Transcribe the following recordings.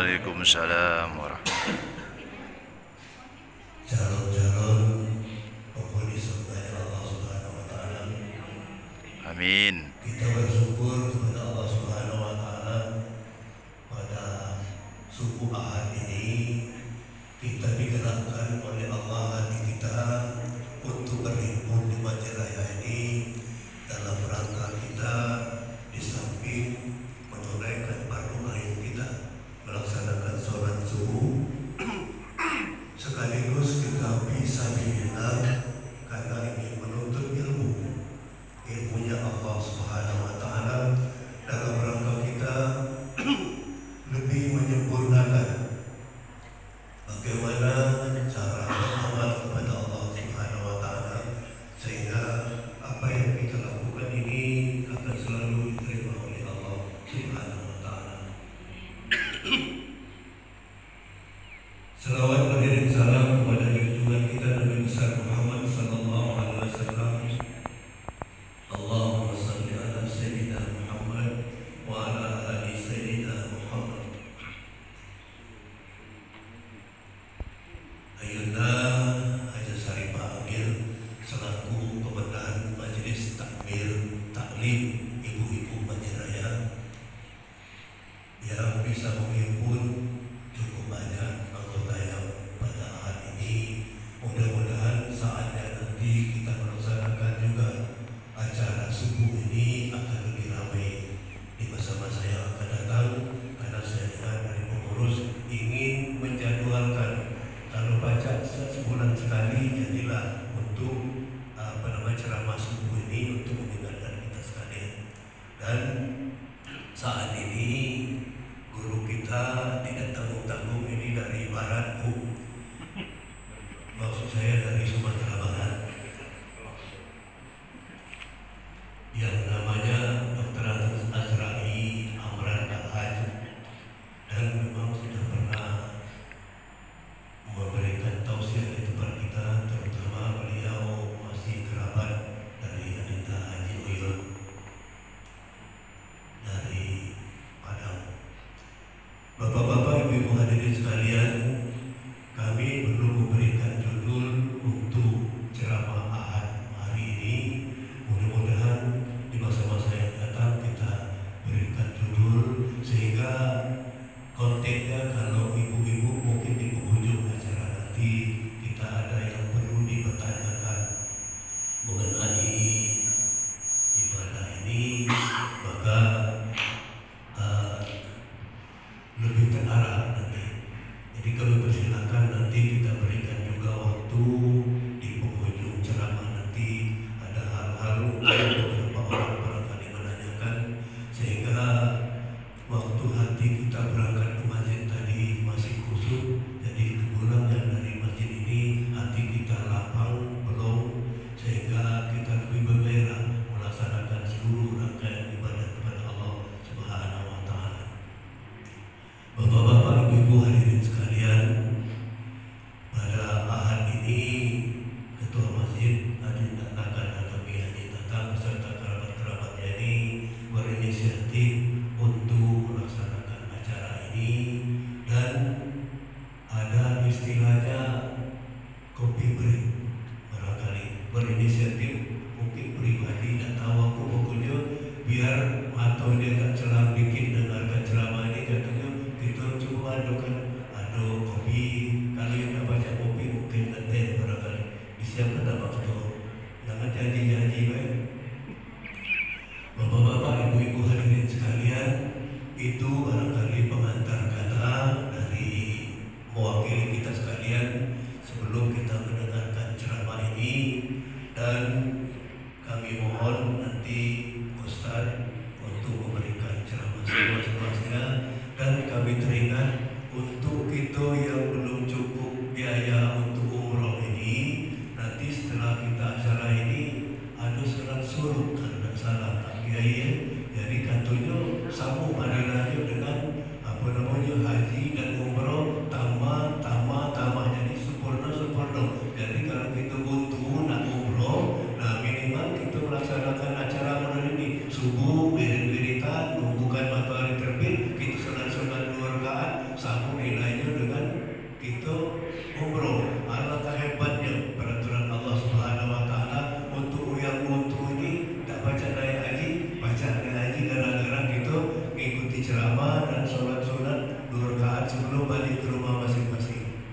Waalaikumsalam warahmatullahi. Calon-calon penghuni surganya Allah Subhanahu wa taala. Amin. Kita bersyukur kepada Allah Subhanahu wa taala pada subuh Ahad ini kita digerakkan oleh Allah hati kita untuk berhimpun di masjid raya ini dalam rangka kita di samping menunaikan fardu ain kita melaksanakan sholat subuh sekaligus kita bisa diminta karena ingin menuntut ilmunya Allah Subhanahu wa taala dalam rangka kita lebih menyempurnakan bagaimana cara beramal kepada Allah Subhanahu wa taala sehingga apa yang kita lakukan ini akan selalu diterima oleh Allah Subhanahu wa taala. Selawat beriring salam kepada junjungan kita Nabi besar Muhammad sallallahu alaihi wasallam. Allahumma salli ala sayyidina Muhammad wa ala ali sayyidina Muhammad. Ayunda Haji Saripah Agil selaku Komandan Majelis Takmir Taklim Ibu-ibu Masjid Raya yang bisa menghimpun cukup banyak anggota yang pada hari ini. Mudah-mudahan saatnya nanti kita melaksanakan juga acara subuh ini akan lebih ramai di masa-masa yang akan datang karena saya dengar dari pengurus ingin menjadwalkan kalau baca sebulan sekali jadilah untuk ceramah subuh ini untuk mengingatkan kita sekalian. Dan saat ini guru kita tidak tanggung-tanggung ini dari barat, Bu. Maksud saya dari Sumatera Barat. Yang namanya Dr. Azra'i Amran Al-Haj, dan memang sudah pernah memberikan tausiah di tempat kita, terutama beliau masih kerabat dari Adinda Haji Uyun dari Padang. Bapak-bapak, ibu-ibu hadirin sekalian, kami belum memberikan judul untuk ceramah Ahad hari ini. Mudah-mudahan di masa-masa yang datang kita berikan judul sehingga kontennya kalau ibu-ibu mungkin di penghujung acara nanti kita ada yang perlu dipertanyakan mengenai ibadah ini, maka lebih terarah nanti. Jadi kami persilakan nanti kita berikan juga waktu di penghujung ceramah nanti ada hal-hal untuk beberapa orang barangkali menanyakan sehingga waktu hati kita berangkat ke masjid tadi masih kusut, jadi pulang yang dari masjid ini hati kita lapang belum sehingga kita lebih bergairah melaksanakan seluruh rangkaian ibadah kepada Allah Subhanahu wa taala. Bapak-bapak, ibu-ibu hadirin sekalian, pada Ahad ini Ketua Masjid Adinda kami Haji Tatang beserta kerabat-kerabatnya ini berinisiatif untuk melaksanakan acara ini dan ada istilahnya kopi break. Barangkali berinisiatif mungkin pribadi tidak tahu aku pokoknya biar atau dia tak celam dikit dengarkan ceramah ini katanya kita coba ado kopi. Kalau yang tak baca kopi mungkin nanti barangkali disiapkan apa waktu. Jangan janji-janji baik. Bapak-bapak, ibu-ibu hadirin sekalian, itu barangkali pengantar kata dari mewakili kita sekalian sebelum kita mendengarkan ceramah ini, dan kami mohon nanti Ustaz untuk memberikan ceramah seluas-luasnya, dan kami teringat untuk kita yang belum cukup biaya untuk umroh ini, nanti setelah kita acara ini ada surat suruh kalau tidak salah Pak Kiai, jadi katanya sambung adilahnya dengan haji dan umroh tamat, jadi sempurna. Jadi kalau kita butuh nak umroh, nah minimal kita melaksanakan acara model ini subuh, wirid-wiritan, nunggukan matahari terbit, kita sunat 2 rakaat, sholat sunat 2 rakaat sebelum balik ke rumah masing-masing.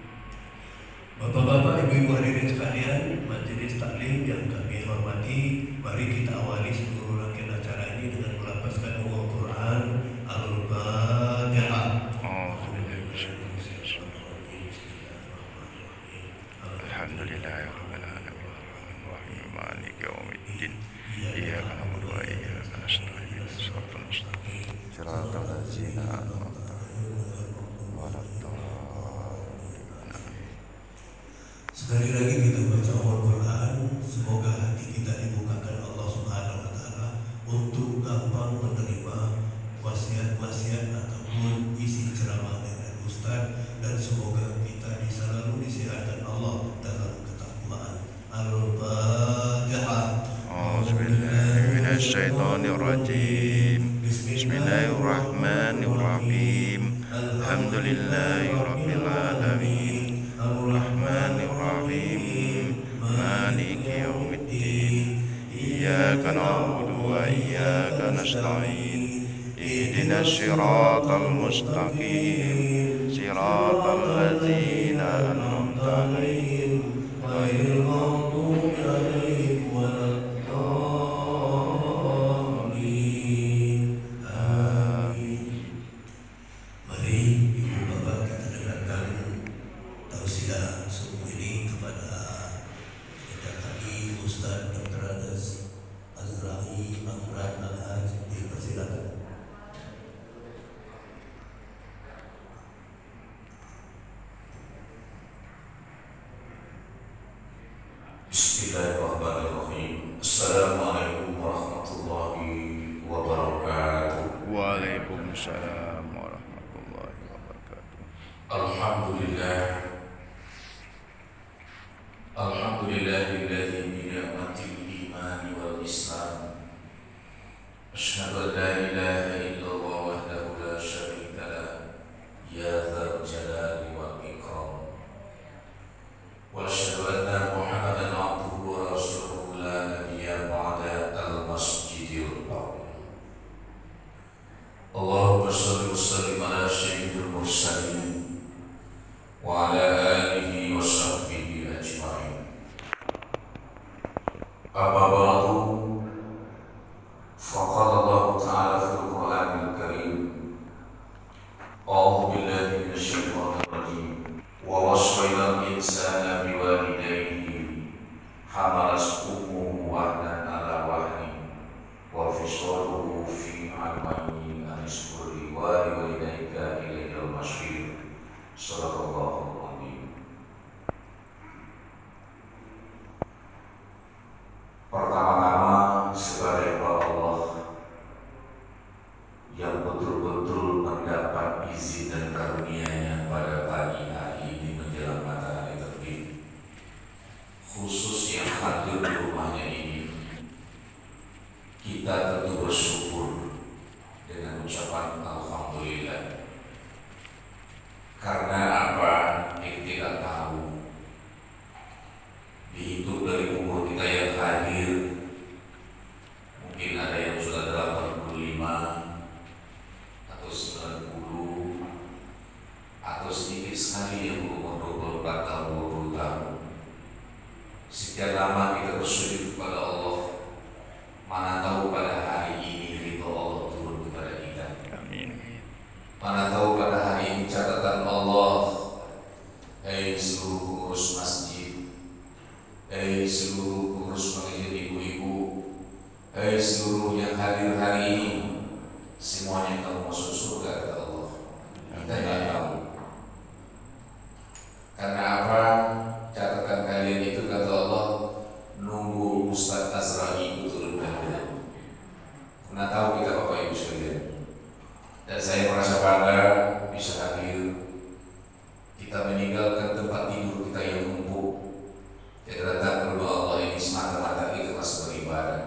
Bapak-bapak, ibu-ibu hadirin sekalian, majelis taklim yang kami hormati, mari kita awali seluruh rangkaian acara ini dengan melafazkan Al-Quran Al-Fatihah. Alhamdulillahirabbil alamin arrahmanirrahim maliki yaumiddin iyyaka na'budu wa iyyaka nasta'in shiratal mustaqim shiratal ladzina an'amta 'alaihim waladdallin. Sekali lagi kita baca Al-Quran, semoga hati kita dibukakan Allah Subhanahu wa Ta'ala untuk gampang menerima wasiat-wasiat ataupun isi ceramah dari Ustaz, dan semoga kita selalu disehatkan Allah dalam ketakwaan. Al-Fatihah. A'udzubillahi minasyaitonirrajim. Bismillahirrahmanirrahim. Alhamdulillahirabbil alamin. Arrahmanirrahim. Maliki yaumiddin. Iyyaka na'budu wa iyyaka nasta'in. Ihdinas siratal mustaqim. Siratal ladzina an'amta 'alaihim ghairil maghdubi 'alaihim waladdallin. Amin. Mari ibu bapak kita dengarkan tausiah subuh ini kepada kami Ustaz Dr. Azrahi Amran Al-Haj. Dipersilakan. Bismillahirrahmanirrahim. Assalamualaikum warahmatullahi wabarakatuh. Waalaikumsalam warahmatullahi wabarakatuh. Alhamdulillah. Alhamdulillahilladzi bi ni'matil imani wal islam. Asyhadu an la ilaha illallah wahdahu la syarika lah. Ya dzal jalali wal ikram. Wa asyhadu anna Muhammadan abduhu wa rasuluhu la nabiyya ba'da al-masjidil haram. Allahumma shalli wa sallim ala sayyidil mursalin wa ala alihi wa sahbihi ajma'in. Amma ba'du, faqala Allah ta'ala fil Qur'anil Karim, a'udzu billahi minasyaitonir rajim, wa wasaynal insana biwalidayhi hamalas ummuhu wahnan ala wahnin wa fisaluhu fi 'amaini an ishkur li walidayka ilayyal masir. Sadaqallahul azim. Pertama-tama sebagai Allah yang betul-betul mendapat izin dan karunia-Nya pada pagi hari ini menjelang matahari terbit, khusus yang hadir di rumahnya ini, kita tentu bersyukur dengan ucapan Alhamdulillah. Karena apa? Kita tahu dihitung dari umur kita yang hadir, mungkin ada yang sudah 85 atau 90 atau sedikit sekali yang berumur 24 tahun, 20 tahun. Sekian lama kita bersujud kepada Allah, mana tahu pada hari ini ridho Allah turun kepada kita. Amin. Mana tahu pada hari ini catatan Allah, seluruh pengurus masjid, seluruh pengurus pengajian ibu-ibu, seluruh yang hadir hari ini, semuanya kamu masuk surga kata Allah. Kita tidak tahu. Karena apa? Catatan kalian itu kata Allah nunggu Ustaz Azrahi itu turun dari. Mana tahu kita Bapak Ibu sekalian. Dan saya merasa bangga bisa hadir. Kita meninggalkan tempat tidur kita yang empuk. Kita datang ke rumah Allah ini semata-mata ikhlas beribadah.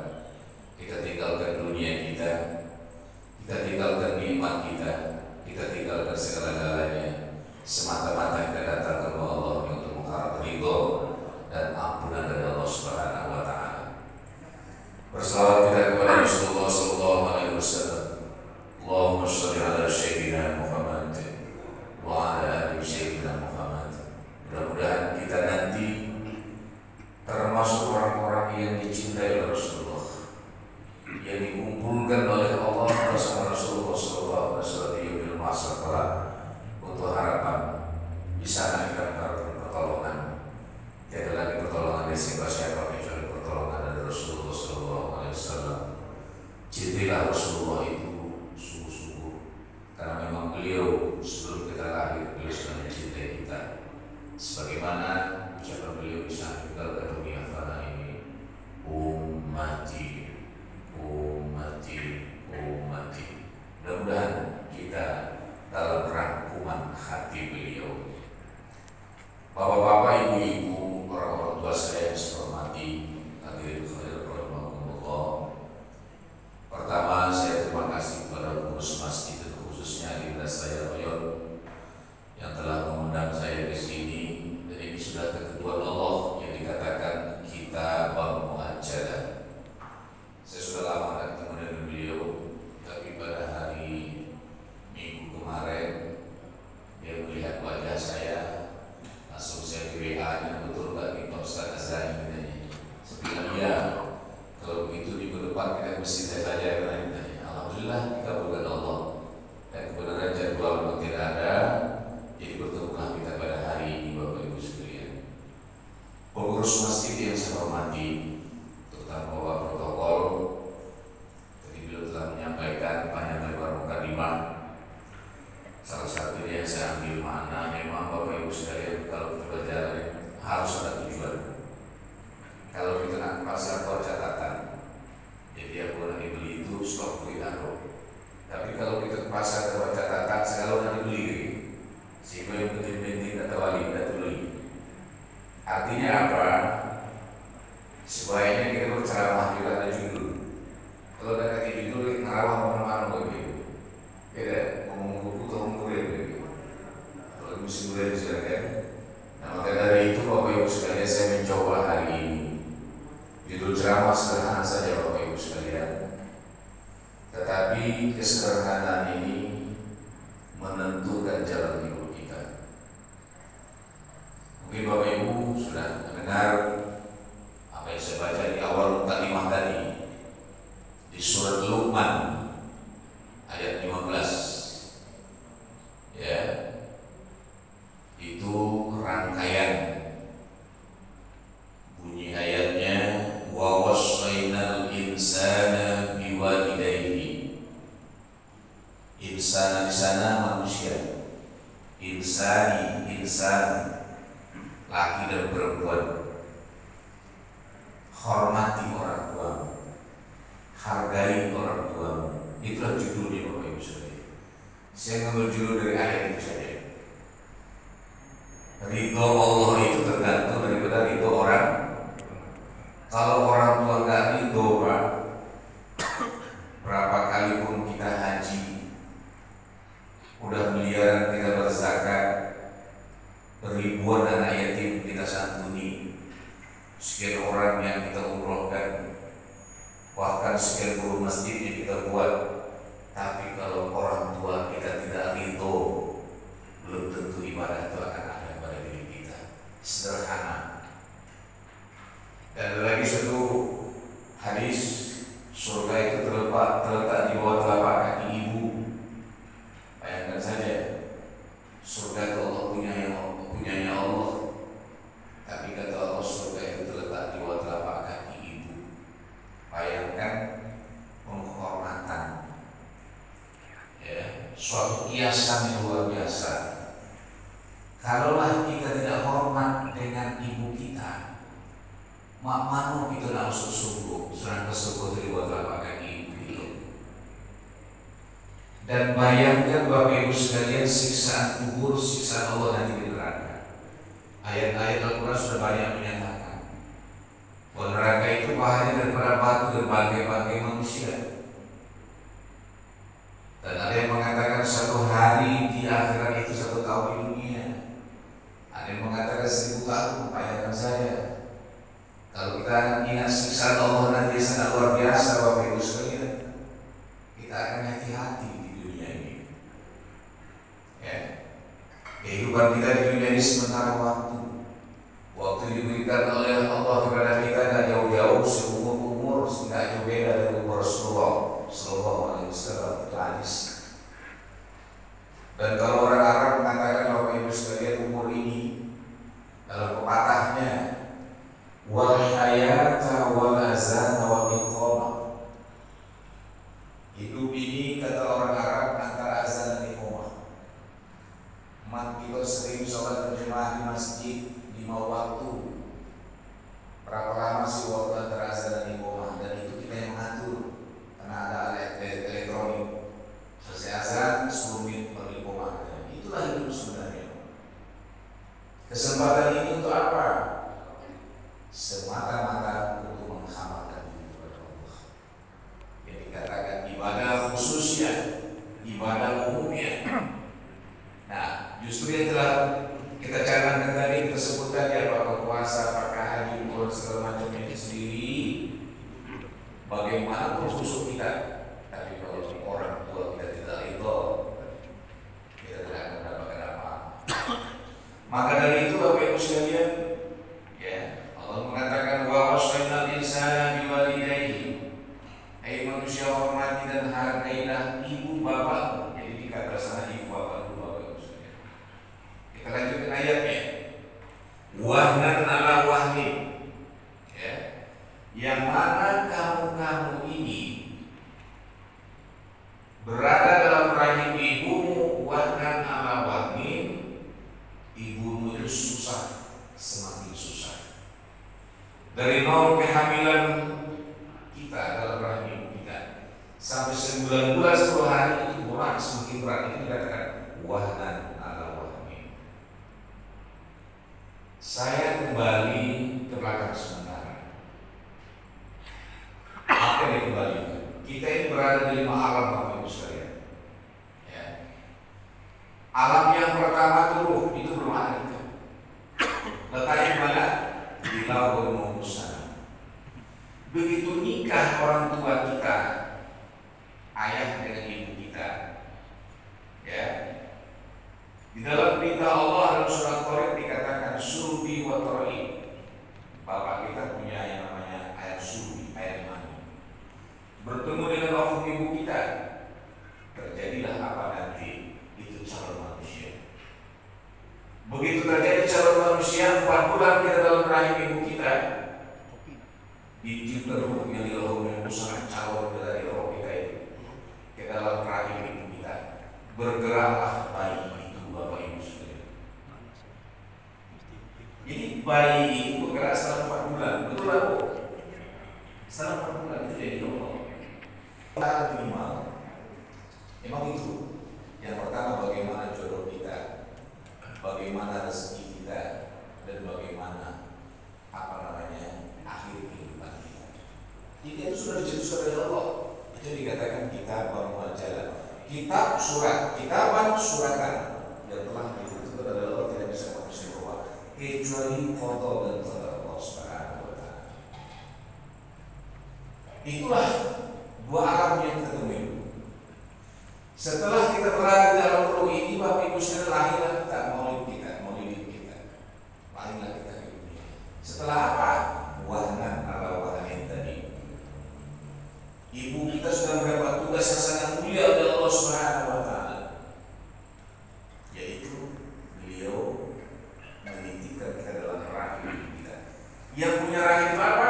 Kita tinggalkan dunia kita, kita tinggalkan nikmat kita, kita tinggalkan segala-galanya, semata-mata kita datang ke rumah Allah untuk mengharap ridho dan ampunan dari Allah Subhanahu wa Ta'ala. Bersalawat kita kepada Rasulullah sallallahu alaihi wasallam. Allahumma shalli ala sayyidina Muhammad Salah satunya saya ambil makna memang Bapak Ibu sekalian, kalau kita berjalan harus ada tujuan. Kalau kita nak pasar buat catatan, jadi aku nanti beli itu stok duit aku. Tapi kalau kita ke pasar buat catatan, segala nanti beli, sehingga yang penting atau wali tidak beli. Artinya apa? Sebaiknya kita berceramah juga ada judul. Kalau ada kata judul ngerawang mana-mana begitu. Beda ngomong buku atau ngomong kuliah begitu. Kalau musim kuliah silakan. Nah maka dari itu Bapak Ibu sekalian saya mencoba hari ini. Judul ceramah sederhana saja Bapak Ibu sekalian. Tetapi kesederhanaan ini menentukan jalan hidup kita. Mungkin Bapak Ibu sudah mendengar apa yang saya baca di awal mukadimah tadi di surat Luqman ayat 15. Ya. Itu rangkaian bunyi ayatnya wa wassaynal insana biwalidayhi. Insana di sana manusia. Insan laki dan perempuan. Hormati orang tuamu, hargai orang tuamu. Itulah judulnya Bapak Ibu sekalian. Saya ngambil judul dari ayat itu saja. Ridho Allah itu tergantung daripada ridho orang. Kalau orang tua nggak ridho, Pak, berapa kali pun kita haji, udah miliaran kita berzakat, ribuan anak yatim kita santuni, sekian orang yang kita umrohkan, bahkan sekian puluh masjid yang kita buat. Tapi kalau orang tua kita tidak ridho, belum tentu ibadah itu akan ada pada diri kita. Sederhana. Dan ada lagi satu hadis, surga itu terletak di bawah telapak kaki ibu. Bayangkan saja, surga itu Allah punyanya Allah. Tapi kata Allah surga itu terletak di bawah telapak kaki ibu. Bayangkan penghormatan, ya, suatu kiasan yang luar biasa. Kalaulah kita tidak hormat dengan ibu kita, mak manu kita langsung sungguh, serang kesungguh dari bawah telapak kaki ibu itu. Dan bayangkan Bapak Ibu sekalian siksaan kubur, siksaan Allah nanti di neraka. Ayat-ayat Al-Quran sudah banyak menyatakan bahwa neraka itu bahaya daripada batu dan bangkai-bangkai manusia. Dan ada yang mengatakan satu hari di akhirat itu 1 tahun di dunia. Ada yang mengatakan 1000 tahun. Bayangkan saja, kalau kita ingat siksaan Allah nanti sangat luar biasa Bapak Ibu sekalian, kita akan hati-hati di dunia ini. Ya. Kehidupan kita di dunia ini sementara waktu. Waktu diberikan oleh Allah kepada kita tidak jauh-jauh, seumur-umur, tidak jauh beda dari umur Rasulullah Sallallahu Alaihi Wasallam. Dan kalau orang Arab mengatakan Bapak Ibu sekalian umur ini dalam pepatahnya wal hayata wal azan wal iqamah. Hidup ini kata orang Arab antara azan dan iqamah. Mak kita sering sholat berjemaah di masjid 5 waktu. Berapa lama sih waktu antara azan dan iqamah? Dan itu kita yang mengatur karena ada alat elektronik. Selesai azan 10 menit baru iqamah. Itulah hidup sebenarnya. Kesempatan ini untuk apa? Semata-mata untuk menghamalkan diri kepada Allah. Yang dikatakan ibadah khususnya, ibadah umumnya. Nah, justru yang telah kita canangkan tadi, kita sebutkan ya, apakah puasa, apakah haji, umroh, segala macamnya itu sendiri. Bagaimana pun khusus kita, tapi kalau orang tua kita tidak ridho, kita tidak akan mendapatkan apa. Maka dari itu Bapak Ibu sekalian, ya, Allah mengatakan wa wassaynal insana biwalidayhi. Hai manusia, hormati dan hargailah ibu bapak. Jadi dikata sana ibu bapak dulu Bapak Ibu sekalian. Kita lanjutkan ayatnya. Wahnan ala wahni. Ya. Yang mana kamu ini berada dalam rahim semakin berat. Itu dikatakan wahnan ala wahni. Saya kembali ke belakang sementara. Apa yang dikembalikan? Kita ini berada di 5 alam, Bapak Ibu sekalian. Ya. Alam yang pertama itu ruh, itu belum ada kita. Letaknya di mana? Di lauhul mahfuz sana. Begitu nikah orang tua kita, ayah dengan ibu kita, ya, di dalam perintah Allah dalam surat Tariq dikatakan surbi wa tara'i. Bapak kita punya yang namanya air surbi, air mani. Bertemu dengan rahim ibu kita, terjadilah apa nanti? Itu calon manusia. Begitu terjadi calon manusia, 4 bulan kita dalam rahim ibu kita, ditiup ruh yang di lahul mahfuz sana, calon dari roh kita itu ke dalam rahim ibu kita. Bergeraklah bayi itu, Bapak Ibu sekalian. Jadi bayi itu bergerak setelah 4 bulan, betul lah Bu? Setelah 4 bulan itu jadi Allah. Minimal, memang itu. Yang pertama bagaimana jodoh kita, bagaimana rezeki kita, dan bagaimana apa namanya akhir kehidupan kita. Jadi itu sudah dicetuskan oleh Allah. Itu dikatakan kitab muajjalah. Kitab surat, kitaban suratan yang telah ditentukan oleh Allah, tidak bisa manusia ubah kecuali qada dan qadar Allah Subhanahu wa taala. Itulah 2 alam yang kita temui. Setelah kita berada di dalam ruh ini, Bapak Ibu sekalian, lahirlah kita, maulid kita, lahirlah kita di dunia. Setelah apa? Wahnan ala wahnin tadi. Ibu kita sudah mendapat tugas yang sangat mulia oleh Allah Subhanahu wa taala, yaitu beliau menitipkan kita dalam rahim kita. Yang punya rahim apa?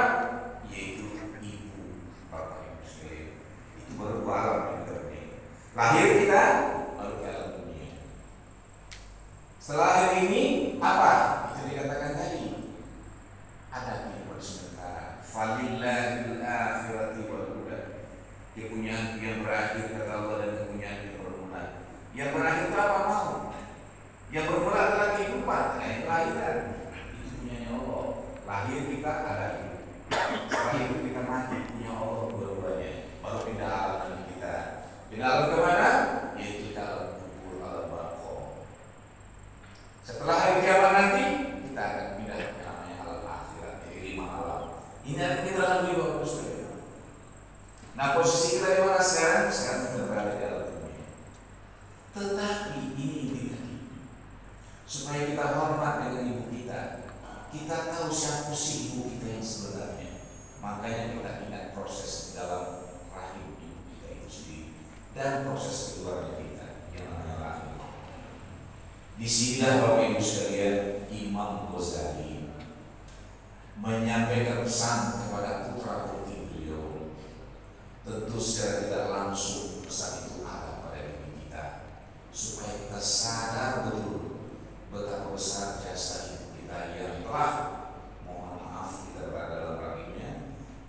Yaitu ibu, Bapak Ibu sekalian. Itu baru 2 alam yang kita punya. Lahir kita, lalu ke alam dunia. Setelah lahir ini apa? Itu dikatakan tadi, ada kehidupan sementara. Falillahil akhirati wal ula. Kepunyaan yang berakhir kata Allah dan kepunyaan yang bermula. Yang berakhir itu apa mau? Yang bermula adalah kehidupan, kelahiran. Itu punyanya Allah. Lahir kita ada hidup. Setelah hidup kita mati, punya Allah dua-duanya. Baru pindah alam kita. Pindah alam kemana? Yaitu dalam kubur alam barzakh. Setelah hari kiamat nanti, kita akan pindah ke namanya alam akhirat. Jadi 5 alam. Ini akan kita lalui Bapak Ibu sekalian. Nah, posisi kita di mana sekarang? Sekarang kita berada di alam dunia. Tetapi ini inti tadi, supaya kita hormat dengan ibu kita, kita tahu siapa sih ibu kita yang sebenarnya. Makanya kita ingat proses dalam rahim ibu kita itu sendiri dan proses keluarnya kita yang namanya rahim. Disinilah Bapak Ibu sekalian, Imam Ghazali menyampaikan pesan kepada putra putri beliau. Tentu secara tidak langsung pesan itu ada pada diri kita, supaya kita sadar betul betapa besar jasa ibu kita yang telah, mohon maaf, kita berada dalam rahimnya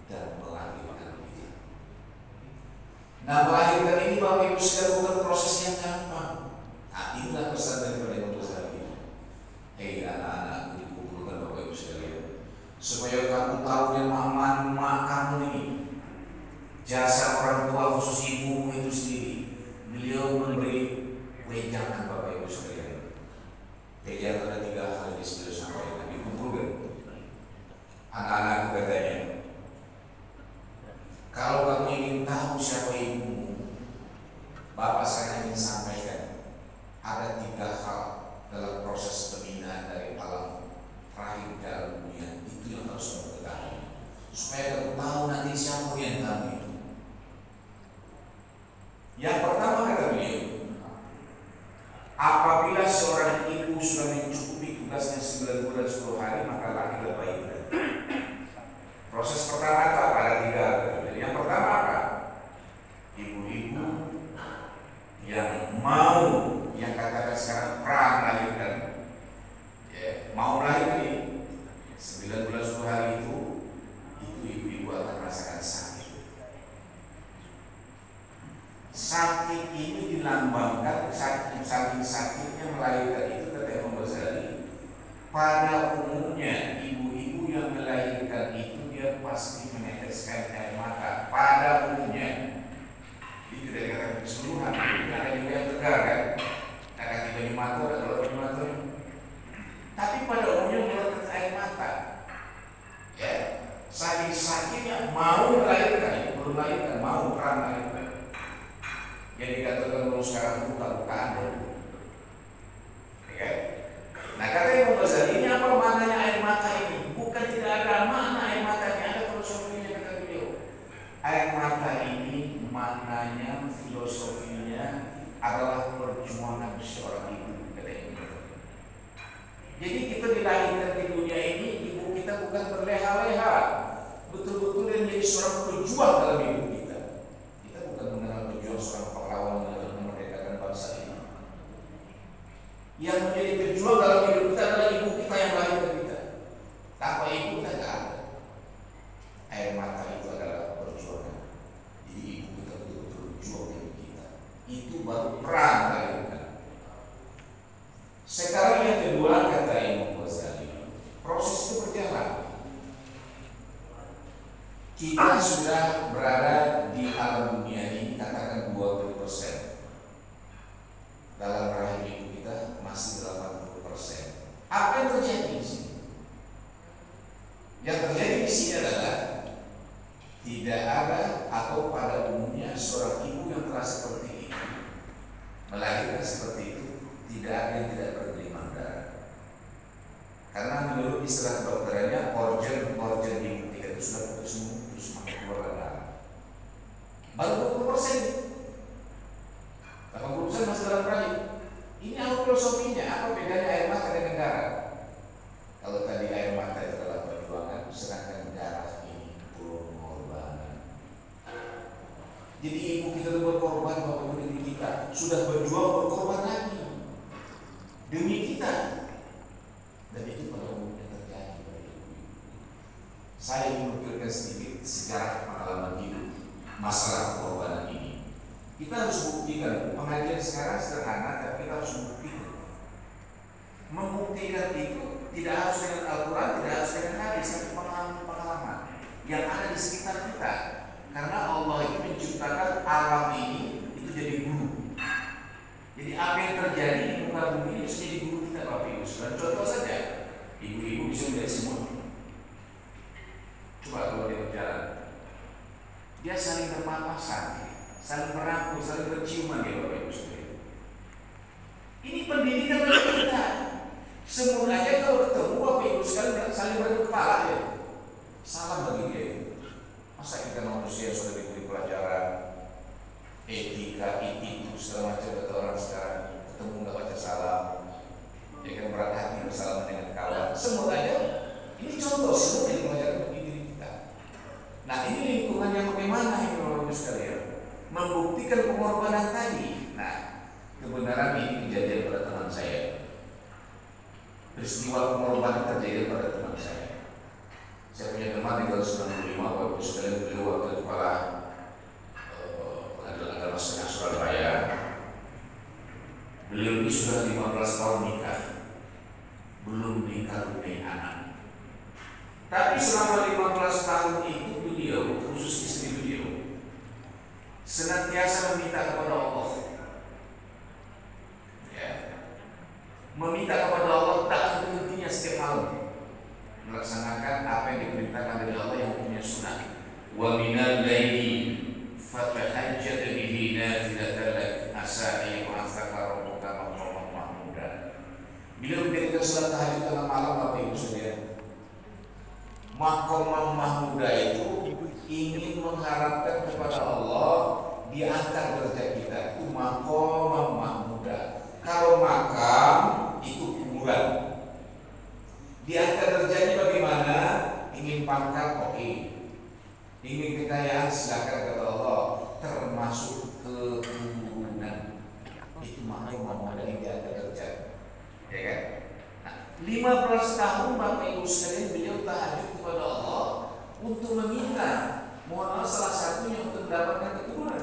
dan melahirkan kita. Nah, melahirkan ini Bapak Ibu sekalian bukan proses yang gampang. Nah, inilah pesan daripada Imam Ghazali. Hei anak-anak, dikumpulkan Bapak Ibu sekalian, supaya kamu tahu yang mak kamu ini, jasa orang tua khusus ibu itu sendiri, beliau memberi wejangan Bapak Ibu sekalian. Wejangan ada 3 hal yang beliau sampaikan, dikumpulkan. Anak-anakku katanya, kalau kamu ingin tahu siapa ibumu, Bapak saya ingin sampaikan ada 3 hal dalam proses pemindahan dari alam rahim ke alam dunia. Itu yang harus kamu ketahui, supaya kamu tahu nanti siapa yang kamu itu. Yang pertama kata beliau, apabila seorang ibu sudah mencukupi tugasnya 9 bulan 10 hari, maka lahirlah bayi. Proses pertama itu apa? Ada 3 kata beliau. Yang pertama apa? Ibu-ibu yang mau, yang katakan sekarang melahirkan, ya, mau melahirkan 9 bulan 10 hari itu ibu-ibu akan merasakan sakit. Sakit ini dilambangkan saking sakitnya melahirkan itu, kata Imam Ghazali. Pada umumnya ibu-ibu yang melahirkan itu dia pasti meneteskan air mata. Pada umumnya, itu tidak dikatakan keseluruhan. Ini ada juga yang tegar kan, akan tidak dimata, ada kalau dimata. Tapi pada umumnya mengeluarkan air mata. Ya, saking sakitnya mau melahirkan, belum melahirkan, mau perang melahirkan. Yang dikatakan kalau sekarang buka-bukaan dulu. Ya. Nah, kata Imam Ghazali, ini apa maknanya air mata ini? Bukan tidak ada makna air matanya, ada filosofinya, kata beliau. Air mata ini maknanya, filosofinya adalah perjuangan seorang ibu, kata Imam Ghazali. Jadi kita dilahirkan di dunia ini, ibu kita bukan berleha-leha, betul-betul dia menjadi seorang pejuang dalam hidup kita. Kita bukan mengenal pejuang seorang pahlawan dalam memerdekakan bangsa ini. Yang menjadi pejuang dalam hidup kita adalah ibu kita yang melahirkan kita. Tanpa ibu kita tidak ada. Air mata itu adalah perjuangan. Jadi ibu kita betul-betul berjuang hidup kita. Itu baru perang melahirkan. Sekarang yang kedua, kata Imam Ghazali, proses itu berjalan. Kita sudah berada di alam dunia ini, katakan 20%. Dalam rahim ibu kita masih 80%. Apa yang terjadi di sini? Yang terjadi di sini adalah tidak ada, atau pada umumnya seorang ibu yang telah seperti itu, melahirkan seperti itu, tidak ada yang tidak bergelimang darah. Karena menurut istilah dokternya, organ ibu kita itu sudah putus semua, terus makin keluar darah. Baru 20%. 80% masih dalam rahim. Ini apa filosofinya? Apa bedanya air mata dengan darah? Kalau tadi air mata itu adalah perjuangan, sedangkan darah ini pengorbanan. Jadi ibu kita itu berkorban, bapak ibu demi kita, sudah berjuang berkorban lagi demi kita. Dan itu pada umumnya terjadi pada ibu-ibu. Saya ingin menukilkan sedikit sejarah pengalaman hidup masalah pengorbanan ini. Kita harus buktikan, pengajian sekarang sederhana, tapi kita harus membuktikan. Membuktikan itu tidak harus dengan Al-Quran, tidak harus dengan hadis, tapi pengalaman-pengalaman yang ada di sekitar kita. Karena Allah itu menciptakan alam ini itu jadi guru. Jadi apa yang terjadi di muka bumi ini bisa jadi guru kita, Bapak Ibu. Sekarang contoh saja, ibu-ibu bisa melihat semua. Coba kalau dia berjalan, dia saling berpapasan, saling merangkul, saling berciuman ya Bapak Ibu sekalian. Ini pendidikan bagi kita. Semua aja kalau ketemu Bapak Ibu sekalian saling beradu kepala ya. Salam bagi dia. Masa kita manusia sudah diberi pelajaran etika, itu segala macam, kata orang sekarang ketemu nggak baca salam, ya kan, berat hati bersalaman dengan kawan. Semua aja. Ini contoh semua yang pelajaran bagi diri kita. Nah, ini lingkungan yang bagaimana ini Bapak Ibu sekalian? Membuktikan pengorbanan tadi. Nah, kebenaran ini kejadian pada teman saya. Peristiwa pengorbanan terjadi pada teman saya. Saya punya teman di tahun 95, Bapak Ibu sekalian, beliau wakil kepala Pengadilan Agama Setengah Surabaya. Beliau ini sudah 15 tahun nikah, belum dikaruniai anak. Tapi selama 15 tahun itu beliau, khusus istri beliau, senantiasa meminta kepada Allah, ya, meminta kepada Allah tak berhentinya setiap malam melaksanakan apa yang diperintahkan dari Allah yang hukumnya sunnah. Wa minal laili fatahajjat bihi nafilatan lak asa an yub'atsaka rabbuka maqaman mahmuda. Bila mendirikan salat tahajud tengah malam, Bapak Ibu sekalian, maqaman mahmuda itu ingin mengharapkan kepada Allah diangkat derajat kita. Itu maqaman mahmuda. Kalau makam itu kuburan, diangkat derajatnya bagaimana? Ingin pangkat, oke. Ingin kekayaan, silakan, kata Allah, termasuk keturunan. Itu makna dari diangkat derajat, ya kan? Nah, 15 tahun Bapak Ibu sekalian beliau tahajud kepada Allah untuk meminta, mohon Allah salah satunya untuk mendapatkan keturunan.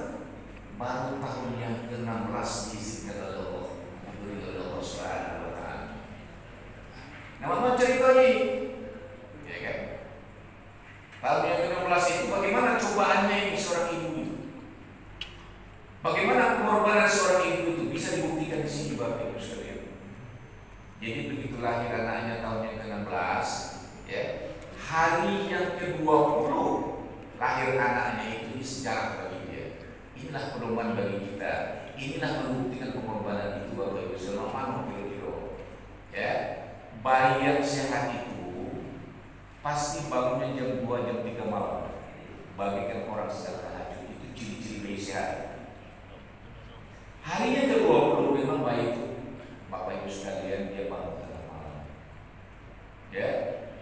baru tahun yang ke-16 diizinkan oleh Allah, diberi oleh Allah Subhanahu wa Ta'ala. Nah, Mama cerita ini, ya kan? Tahun yang ke-16 itu bagaimana cobaannya ini seorang ibu itu? Bagaimana pengorbanan seorang ibu itu bisa dibuktikan di sini, Bapak Ibu sekalian. Jadi begitu lahir anaknya tahun yang ke-16, ya, hari yang ke-20 lahir anaknya itu sejarah bagi dia. Inilah pedoman bagi kita. Inilah membuktikan pengorbanan itu, Bapak Ibu sekalian. Kira-kira, ya, bayi yang sehat itu pasti bangunnya jam 2, jam 3 malam. Bagikan orang sedang tahajud, itu ciri-ciri bayi sehat. Harinya ke-20 memang bayi itu, Bapak Ibu sekalian, dia bangun tengah malam. Ya,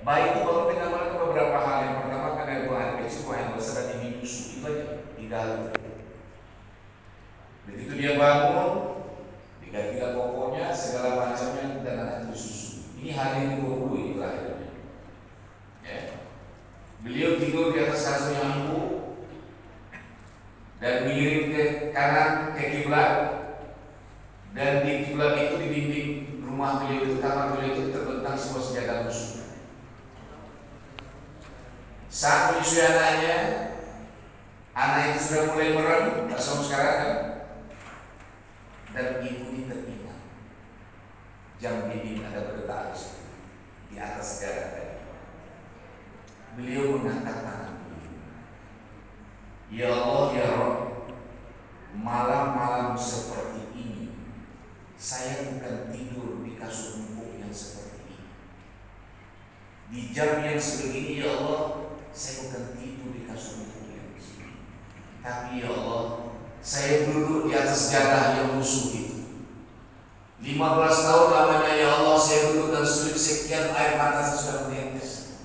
bayi itu bangun tengah malam itu beberapa hal. Yang pertama karena buah anak kecil, buah yang besar dan ini susu itu aja di dalam. Begitu dia bangun, digantilah pokoknya segala macamnya dan anak itu susu. Ini hari ke-20 itu lahirnya. Ya. Beliau tidur di atas kasur yang empuk dan miring ke kanan ke kiblat, dan di kiblat itu di dinding rumah beliau itu, kamar beliau itu terbentang sebuah senjata musuh. Saat menyusui anaknya, anak itu sudah mulai merem, langsung sekarang kan, dan ibu ini teringat jam dinding ada berdetak di atas sejarah tadi. Beliau mengangkat tangan. Ya Allah, ya Rabb, malam-malam seperti ini saya bukan tidur di kasur empuk yang seperti ini. Di jam yang sebegini, ya Allah, saya bukan tidur di kasur empuk yang begini. Tapi ya Allah, saya duduk di atas jadah yang musuh itu. 15 tahun lamanya ya Allah saya duduk dan sujud, sekian air mata saya sudah menetes.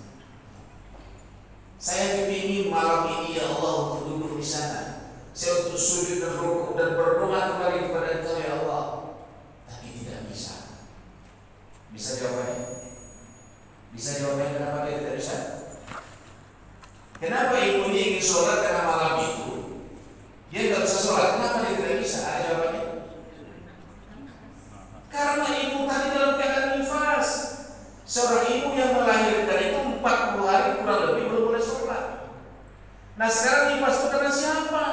Saya kepingin malam ini ya Allah untuk duduk di sana, saya untuk sujud dan rukuk dan berdoa kembali kepada Engkau ya Allah, tapi tidak bisa. Bisa jawabannya? Bisa jawabannya kenapa dia tidak bisa? Kenapa ibunya ingin sholat karena malam itu dia tidak bisa sholat? Kenapa dia tidak bisa? Ada jawabannya? Karena ibu tadi dalam keadaan nifas. Seorang ibu yang melahirkan itu 40 hari kurang lebih belum boleh sholat. Nah sekarang nifas itu karena siapa?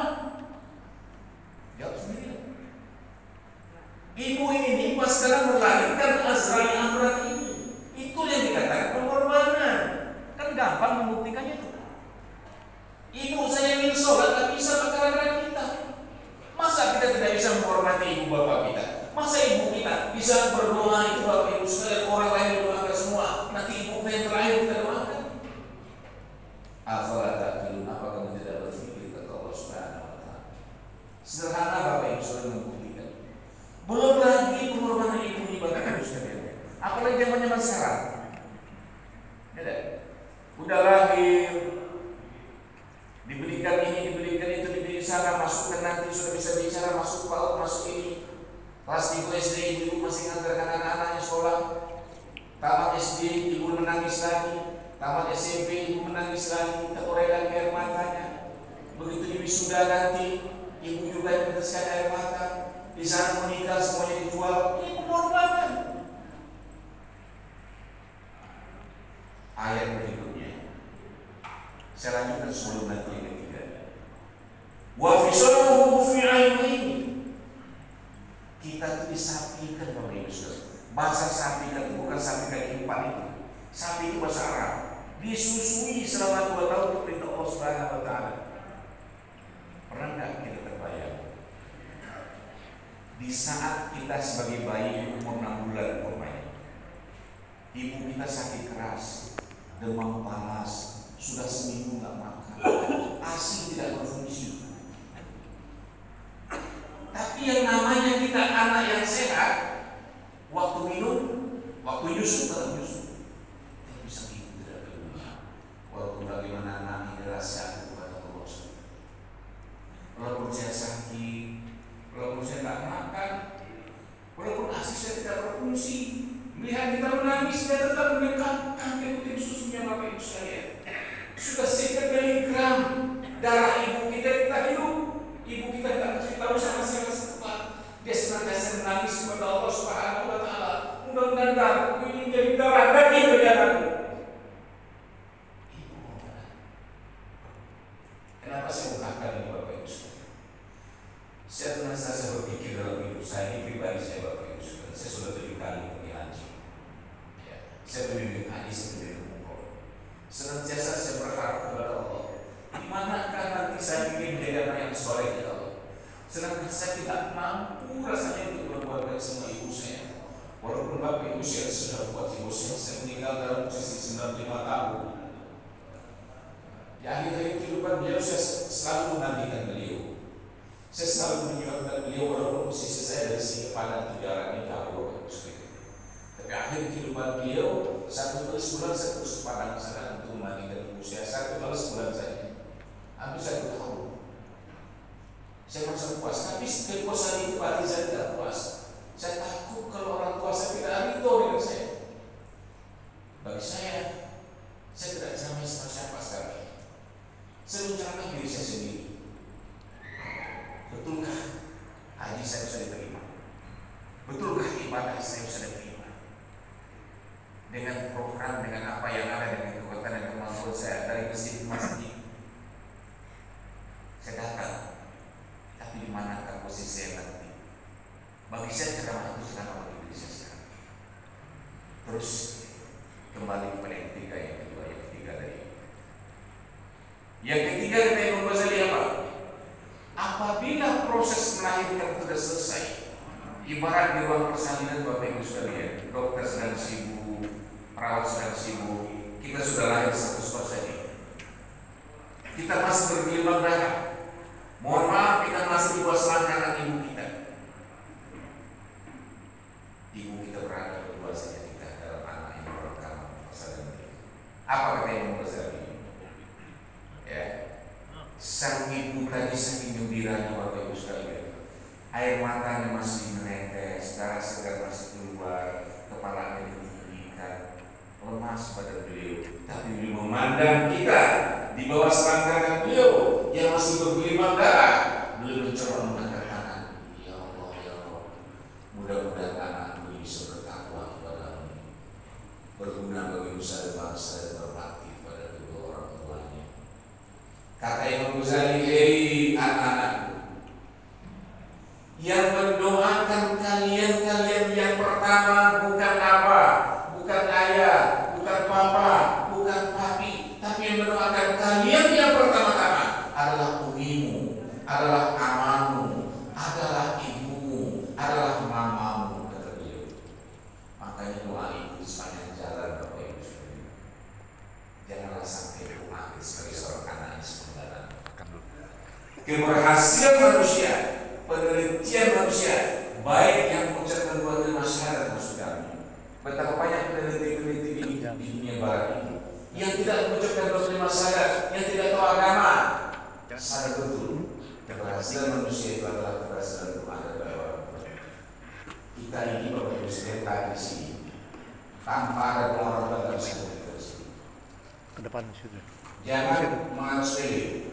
Jawab sendiri. Ibu ini nifas karena melahirkan Azrail Amran ini. Itu yang dikatakan pengorbanan. Kan gampang membuktikannya itu. Ibu saya ingin sholat, tak bisa perkara kita. Masa kita tidak bisa menghormati ibu bapak kita? Masa ibu kita bisa berdoa itu bapak ibu sekalian, orang lain berdoakan semua, nanti ibu yang terakhir kita doakan? Afala ta'qilun, apa kamu tidak berpikir, kata Allah Subhanahu wa Ta'ala. Sederhana bapak ibu sekalian membuktikan. Belum lagi pengorbanan ibu ini bapak ibu sekalian. Apalagi zaman-zaman sekarang. Ya, udah lahir, diberikan ini, diberikan itu, diberikan sana, masukkan nanti sudah bisa bicara, masuk PAUD, masuk ini. Kelas 3 SD ibu masih ngantarkan anak-anaknya sekolah. Tamat SD ibu menangis lagi. Tamat SMP ibu menangis lagi. Terorek lagi air matanya. Begitu di wisuda nanti ibu juga meneteskan air mata. Di sana menikah semuanya dijual. Ini pengorbanan. Ayat berikutnya saya lanjutkan sebelum nanti yang ketiga. Wa fisaluhu fi ainaini. Kita itu disapikan Bapak Ibu Saudara. Bahasa sapikan itu bukan sapikan kehidupan itu. Sapi itu bahasa Arab. Disusui selama 2 tahun untuk perintah Allah Subhanahu wa Ta'ala. Pernah nggak kita terbayang? Di saat kita sebagai bayi umur 6 bulan umpamanya, ibu kita sakit keras, demam panas, sudah seminggu nggak makan, ASI tidak berfungsi. Tapi yang namanya kita anak yang sehat, waktu minum, waktu nyusu, baru nyusu, tidak bisa minum, tidak minum. Walaupun bagaimana anak ini rasa kepada Allah. Walaupun saya sakit, walaupun saya tak makan, walaupun ASI saya tidak berfungsi, melihat kita menangis, dia tetap mendekatkan ke susunya Bapak Ibu sekalian. Sudah sekian miligram darah ibu kita hidup. Ibu kita tidak kasih tahu menangis kepada Allah Subhanahu wa taala, mudah-mudahan darahku ini jadi darah daging bagi anakku. Ibu mau mana? Kenapa saya mengatakan ini Bapak Ibu sekalian? Saya senantiasa berpikir dalam hidup saya ini pribadi saya Bapak Ibu sekalian. Saya sudah 7 kali pergi haji. Ya, saya berbimbing haji, saya berbimbing umroh. Senantiasa saya berharap kepada Allah, di manakah nanti saya ingin menjadi anak yang soleh ya Allah. Sedangkan saya tidak mampu rasanya untuk berbuat baik sama ibu saya. Walaupun Bapak Ibu saya sudah buat ibu saya meninggal dalam posisi 95 tahun. Di akhir-akhir kehidupan beliau saya selalu menantikan beliau. Saya selalu menyuapkan beliau walaupun posisi saya dari sini pada jaraknya jauh. Tapi akhir kehidupan beliau, 1 kali sebulan saya terus ke Padang sana untuk memandikan ibu saya. 1 kali sebulan saja. Hampir 1 tahun. Saya merasa puas, tapi kepuasan itu hati saya tidak puas. Saya takut kalau orang tua saya tidak ridho dengan saya. Bagi saya tidak ceramah sama siapa sekarang. Saya menceramah diri saya sendiri. Betulkah haji saya bisa diterima? Betulkah ibadah saya bisa diterima? Dengan program, dengan apa yang ada, dengan kekuatan dan kemampuan saya dari masjid ke masjid, saya datang. Tapi di manakah posisi saya nanti? Bagi saya ceramah itu sedang bagi diri saya sekarang. Terus kembali kepada yang ketiga, dari yang ketiga kata Imam Ghazali apa? Apabila proses melahirkan sudah selesai, ibarat di ruang persalinan Bapak Ibu sekalian, dokter sedang sibuk, perawat sedang sibuk, kita sudah lahir 100%. Kita masih bergelimang darah. Mohon maaf, kita masih di bawah selangkangan ibu kita. Ibu kita berada berdua saja kita dalam anak yang pertama persalinan. Apa kata Imam Ghazali? Ya, sang ibu tadi saking gembiranya Bapak Ibu sekalian, air matanya masih menetes, darah segar masih keluar, kepalanya ditinggikan, lemas pada beliau. Tapi beliau memandang kita di bawah selangkangan beliau yang masih bergelimang darah. Beliau mencoba mengangkat tangan, ya Allah, ya Allah, mudah-mudahan anakku ini bisa bertakwa kepadamu, berguna bagi nusa dan bangsa dan berbakti pada kedua orang tuanya. Kata Imam Ghazali, hei anak-anakku yang mendoakan kalian yang pertama bukan apa, bukan ayah, bukan papa, bukan papi, tapi yang mendoakan kalian yang pertama-tama adalah umimu, adalah amamu, adalah ibumu, adalah mamamu, kata beliau. Makanya doa ibu sepanjang jalan Bapak Ibu sekalian. Janganlah sampai mati sebagai seorang anak yang sebenarnya. Keberhasilan manusia, penelitian manusia, baik yang mengucapkan dua kalimat syahadat maksud kami. Betapa banyak peneliti-peneliti di dunia barat ini yang tidak mengucapkan dua kalimat syahadat, yang tidak tahu agama. Sadar betul, keberhasilan manusia itu adalah keberhasilan doa dari orang tua. Kita ini Bapak Ibu sekalian di sini, tanpa ada orang tua tidak bisa kita di sini. Ke depan sudah. Jangan mengarsili.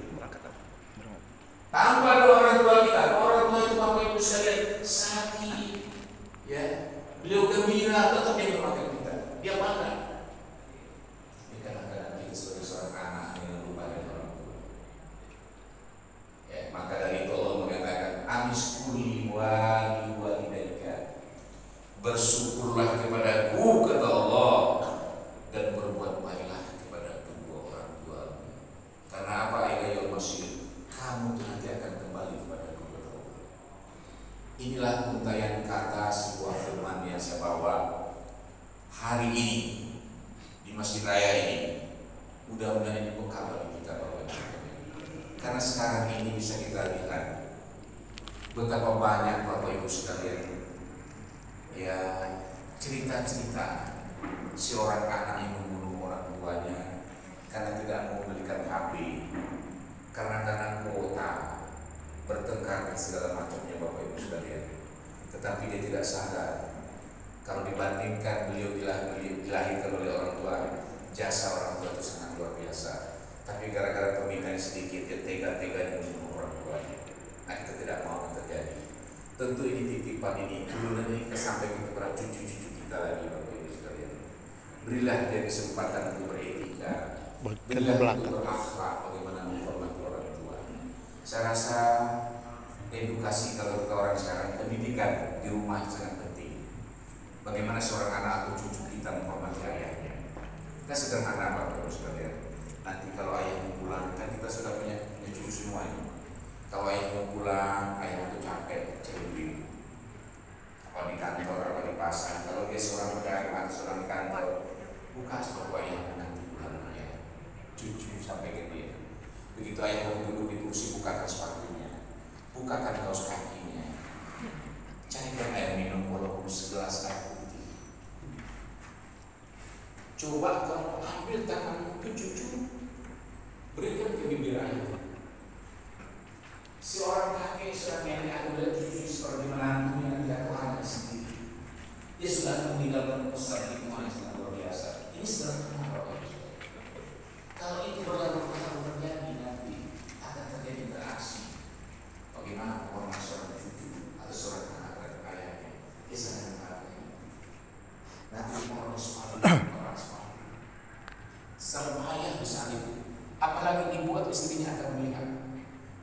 Tanpa ada orang tua kita, orang tua itu Bapak Ibu sekalian sakit, ya, beliau gembira tetap yang memakai kita, dia bangga. Tapi kadang-kadang kita sebagai seorang anak yang lupa dengan orang tua. Ya, maka dari itu Allah mengatakan, aniskuli walidaika, bersyukurlah kepadaku kata Allah, dan berbuat baiklah kepada kedua orang tuamu. Karena apa? Ilaiyal masir. Kamu nanti akan kembali kepada Allah. Inilah untayan kata sebuah firman yang saya bawa hari ini di Masjid Raya ini. Mudah-mudahan ini bekal bagi kita Bapak Ibu. Karena sekarang ini bisa kita lihat betapa banyak Bapak Ibu sekalian ya cerita-cerita seorang anak yang membunuh orang tuanya karena tidak mau membelikan HP, karena kuota, bertengkar dan segala macamnya Bapak Ibu sekalian. Tetapi dia tidak sadar kalau dibandingkan beliau dilahirkan oleh orang tua, jasa orang tua itu sangat luar biasa. Tapi gara-gara pernikahan sedikit dia tega-tega membunuh orang tuanya. Nah, kita tidak mau terjadi. Tentu ini titipan ini turunan ini sampai kepada cucu-cucu kita lagi, Bapak Ibu sekalian. Berilah dia kesempatan untuk beretika, berilah untuk berakhlak, bagaimana menghormati orang tua. Saya rasa edukasi kalau kita orang sekarang, pendidikan di rumah sangat penting. Bagaimana seorang anak atau cucu kita menghormati ayahnya. Kita sederhana Bapak Ibu sekalian. Nanti kalau ayah pulang, kan kita sudah punya cucu semua ini. Kalau ayah mau pulang, ayah itu capek, celurit. Kalau di kantor, kalau di pasar, kalau dia seorang pedagang atau seorang di kantor, buka sepatu ayah nanti pulang ayah. Cucu sampai ke dia. Begitu ayah mau duduk di kursi, bukakan sepatunya, bukakan kaos kakinya, carikan air minum walaupun segelas air putih. Coba kamu ambil tanganmu ke cucu, berikan ke bibir ayah. Seorang kakek, seorang nenek akan melihat cucu seperti menantunya tidak ada sendiri. Dia sudah meninggalkan pesan hikmah yang sangat luar biasa. Ini sederhana Bapak Ibu. Kalau itu berlalu-lalu terjadi nanti akan terjadi interaksi. Bagaimana orang seorang cucu atau seorang anak dan ayahnya? Dia sangat menghargai. Nanti orang suami, orang suami. Sama ayah besar itu. Apalagi ibu atau istrinya akan melihat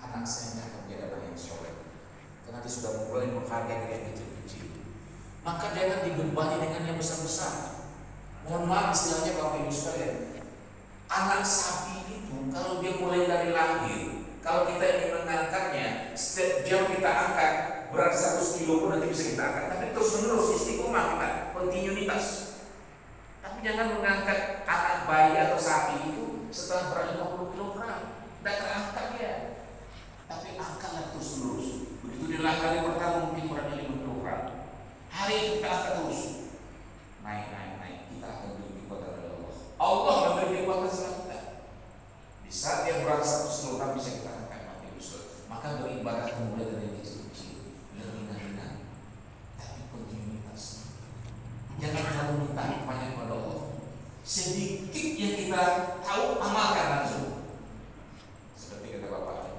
anak saya akan menjadi anak yang soleh. Karena dia sudah mulai menghargai diri yang kecil-kecil. Maka jangan dibebani dengan yang besar-besar. Mohon maaf istilahnya Bapak Ibu sekalian. Anak sapi itu kalau dia mulai dari lahir, kalau kita ingin mengangkatnya, setiap jam kita angkat berat 100 kilo pun nanti bisa kita angkat. Tapi terus menerus istiqomah kita, kontinuitas. Tapi jangan mengangkat anak bayi atau sapi itu setelah berat 50 kg, tidak terangkat ya. Tapi angkatlah terus menerus. Begitu dia lahir hari pertama mungkin beratnya 5 kg. Hari itu kita angkat terus. Naik. Kita akan beri kekuatan dari Allah. Allah memberi kekuatan sama kita. Di saat dia berat 100 kg bisa kita angkat mati usul. Maka beribadah mulai dari yang kecil-kecil, ringan-ringan, tapi kontinuitas. Jangan terlalu minta banyak kepada Allah. Sedikit yang kita tahu amalkan langsung. Seperti kata Bapak.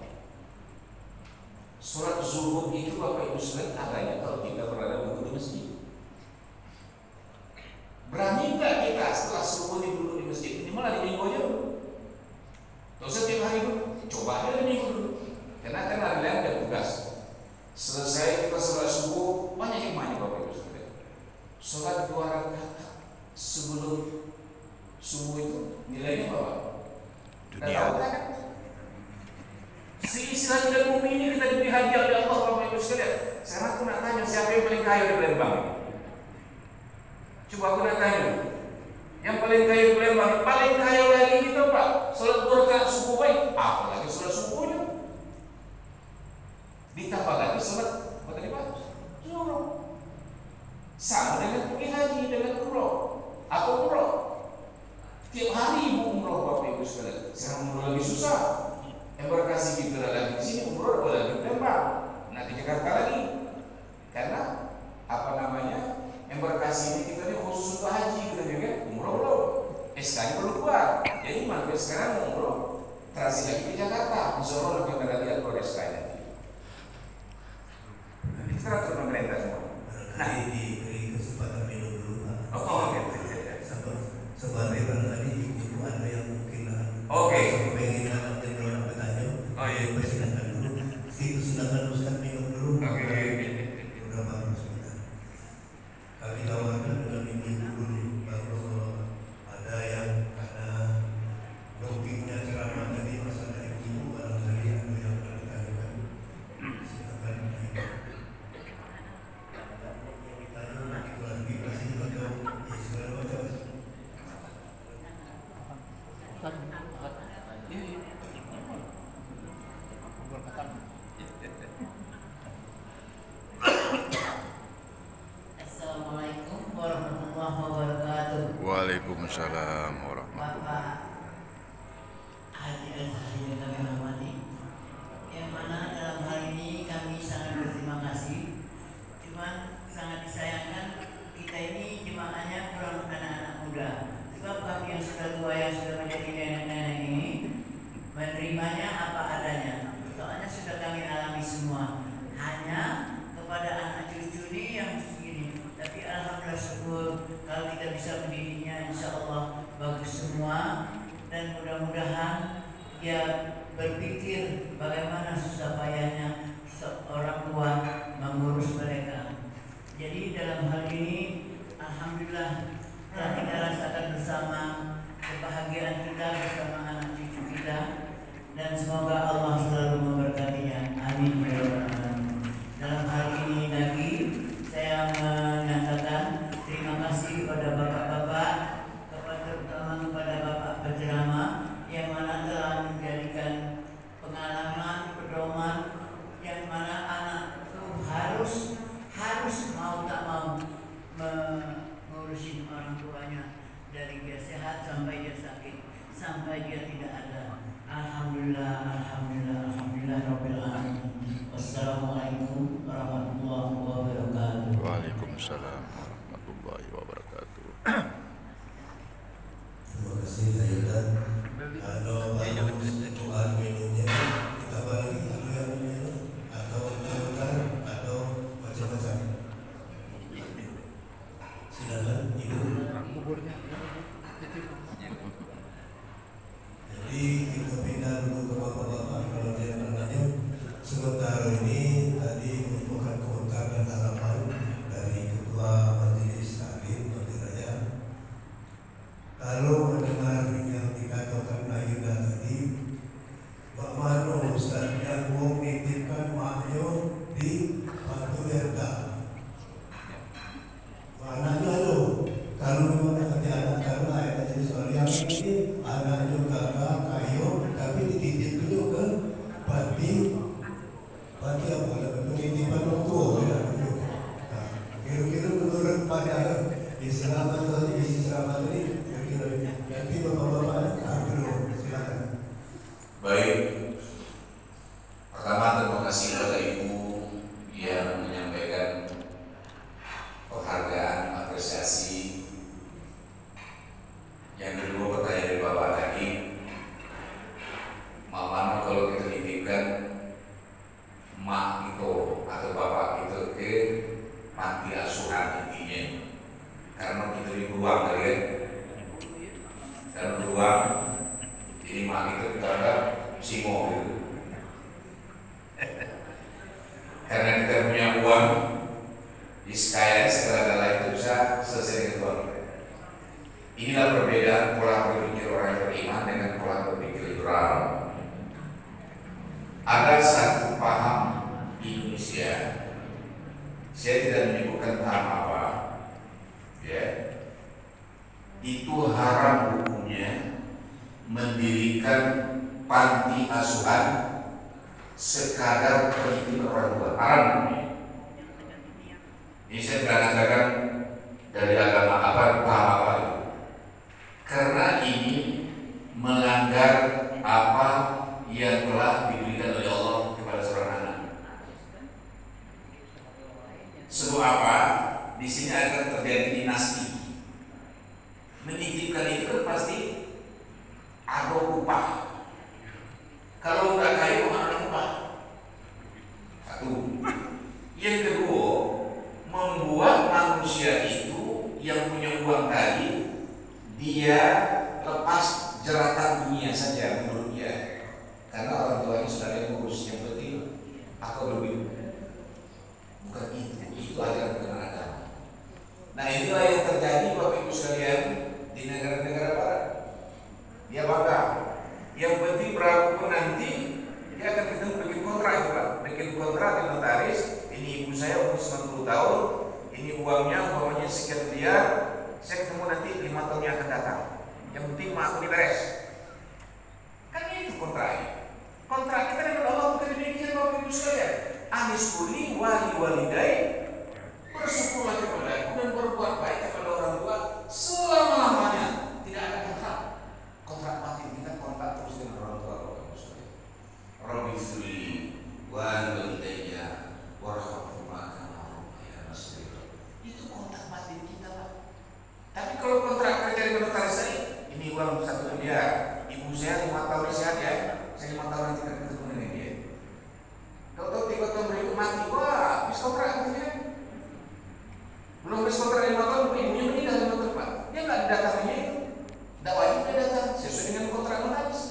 Surat zuhud itu Bapak Ibu sekalian adanya kalau kita berada duduk di masjid. Berani nggak kita setelah subuh duduk di masjid? Ini malah di minggu aja dulu. Tidak usah tiap hari dulu. Coba aja di minggu dulu. Karena kan hari lain ada tugas. Selesai kita sholat subuh, banyak hikmahnya Bapak Ibu sekalian. Sholat 2 rakaat sebelum subuh itu nilainya berapa? Dunia. Seistilah dan bumi ini kita diberi hadiah oleh Allah Bapak Ibu sekalian. Sekarang aku nak tanya siapa yang paling kaya di Palembang? Coba aku nak tanya. Yang paling kaya di Palembang, paling kaya lagi kita Pak. Salat 2 rakaat subuh baik, apalagi salat subuhnya. Ditambah lagi salat apa tadi Pak? Zuhur. Sama dengan pergi haji dengan umroh. Apa umroh? Tiap hari ibu umroh Bapak Ibu sekalian. Sekarang umroh lagi susah. Embarkasi kita lagi di sini, umroh lagi di Palembang, nanti Jakarta lagi. Karena apa namanya? Embarkasi ini kita ini khusus untuk haji, kita juga umroh belum. SK-nya perlu keluar. Jadi mampir sekarang umroh, transit lagi di Jakarta. Insya Allah kita akan lihat keluar SK-nya. Nanti kita atur pemerintah semua. Nah, diberi kesempatan minum dulu Pak. Oke. Sebagai barangkali ibu ada yang mungkin pengen orang bertanya. Oh iya. Persilakan dulu. Silakan Ustaz minum dulu. Oke. Udah bagus sebentar. Kami tawarkan dengan minum dulu. Baru ada yang karena topiknya ceramah tadi masalah ibu barangkali ada yang bertanya. Silakan. Assalamualaikum warahmatullahi wabarakatuh. Waalaikumsalam warahmatullahi Bapak Haji Al-Zahid yang kami hormati, yang mana dalam hal ini kami sangat berterima kasih. Cuman sangat disayangkan kita ini jemaahnya kurang anak-anak muda. Sebab kami yang sudah tua, yang sudah menjadi nenek-nenek ini menerimanya apa adanya. Soalnya sudah kami alami semua. Hanya kepada yang segini. Tapi alhamdulillah syukur kalau kita bisa mendidiknya, insya Allah bagus semua. Dan mudah-mudahan dia berpikir bagaimana susah payahnya seorang tua mengurus mereka. Jadi dalam hal ini alhamdulillah telah kita rasakan bersama kebahagiaan kita bersama anak cucu kita, dan semoga Allah selalu memberkatinya. Amin ya rabbal alamin. Dalam hal ini lagi saya menyatakan terima kasih kepada bapak-bapak, terutama kepada bapak penceramah yang mana telah menjadikan pengalaman pedoman yang mana anak itu harus mau tak mau mengurusin orang tuanya dari dia sehat sampai dia sakit, sampai dia tidak ada. Alhamdulillah, alhamdulillah, alhamdulillah rabbil alamin. Wassalamualaikum warahmatullahi wabarakatuh. Waalaikumsalam warahmatullahi wabarakatuh. Terima kasih Zaidan. Kalau untuk air minumnya kita bagi atau yang minum atau makan atau macam-macam. Silakan Ibu. Jadi kita pindah dulu ke bapak-bapak kalau dia nanya. Sementara ini tadi merupakan komentar dan harapan dari Ketua Majelis Taklim Madiraya. Kalau mendengar yang dikatakan Ayunda tadi, Pak Mano Ustaz yang mau nitipkan maknyo di Batu Erta. Maknanya lo, kalau memang nanti anak karena ayat jadi soal yang ini anaknya kakak kayu, tapi dititip dulu ke Pati apa penitipan orang tua ya. Kira-kira menurut pandangan Islam atau Islam ini kira-kira nanti bapak-bapak dulu silakan. Baik, pertama terima kasih kepada Ibu yang menyampaikan penghargaan, apresiasi. Yang kedua, pertanyaan dari Bapak tadi, mana kalau kita titipkan mak itu atau bapak itu ke panti asuhan intinya, karena kita di ruang kali ya, dalam ruang, jadi mak itu kita anggap simo gitu. Karena kita punya uang, di sekalian segala-gala itu bisa selesai dengan uang. Inilah perbedaan pola berpikir orang yang beriman dengan pola berpikir liberal. Ada satu paham di Indonesia, saya tidak menyebutkan paham apa, ya, itu haram hukumnya mendirikan panti asuhan sekadar pendidikan orang tua, haram hukumnya. Ini saya tidak katakan dari agama apa, paham apa itu, karena ini melanggar apa yang telah diberikan oleh Allah kepada seorang anak. Sebab apa? Di sini akan terjadi dinasti. Menitipkan itu kan pasti ada upah. Kalau udah kaya mana ada upah? Satu. Yang kedua, membuat manusia itu yang punya uang tadi dia lepas jeratan dunia saja menurut dia. Karena orang tuanya sudah ada yang ngurus, yang penting aku berbeda. Bukan itu ajaran benar agama. Nah inilah yang terjadi Bapak Ibu sekalian di negara-negara barat. Dia bangga, yang penting berapa nanti dia akan ketemu bikin kontrak juga, bikin kontrak di notaris. Ini ibu saya umur 90 tahun, ini uangnya sekian miliar, saya ketemu nanti 5 tahun yang akan datang. Yang penting mah aku diberes. Kan itu kontrak. Kontrak kita dengan Allah bukan demikian Bapak Ibu sekalian. Aniskuli walidai, bersyukurlah kepada aku dan berbuat baik kepada orang tua selama-lamanya. Tidak ada kontrak. Kontrak mati kita kontrak terus dengan orang tua Bapak Ibu sekalian. Rabbi suli walidayya warhamhuma kama rabbayani shaghira. Itu kontrak mati kita, Pak. Tapi kalau kontrak kerja dengan notaris tadi, ini uang 1 miliar, ibu saya 5 tahun sehat ya, saya 5 tahun nanti akan ketemu dengan dia. Tahu-tahu 3 tahun berikut mati, wah, habis kontrak katanya. tulis kontrak 5 tahun, ibunya meninggal 5 tahun Pak. Dia nggak didatanginya itu. Tidak wajib dia datang sesuai dengan kontrak notaris.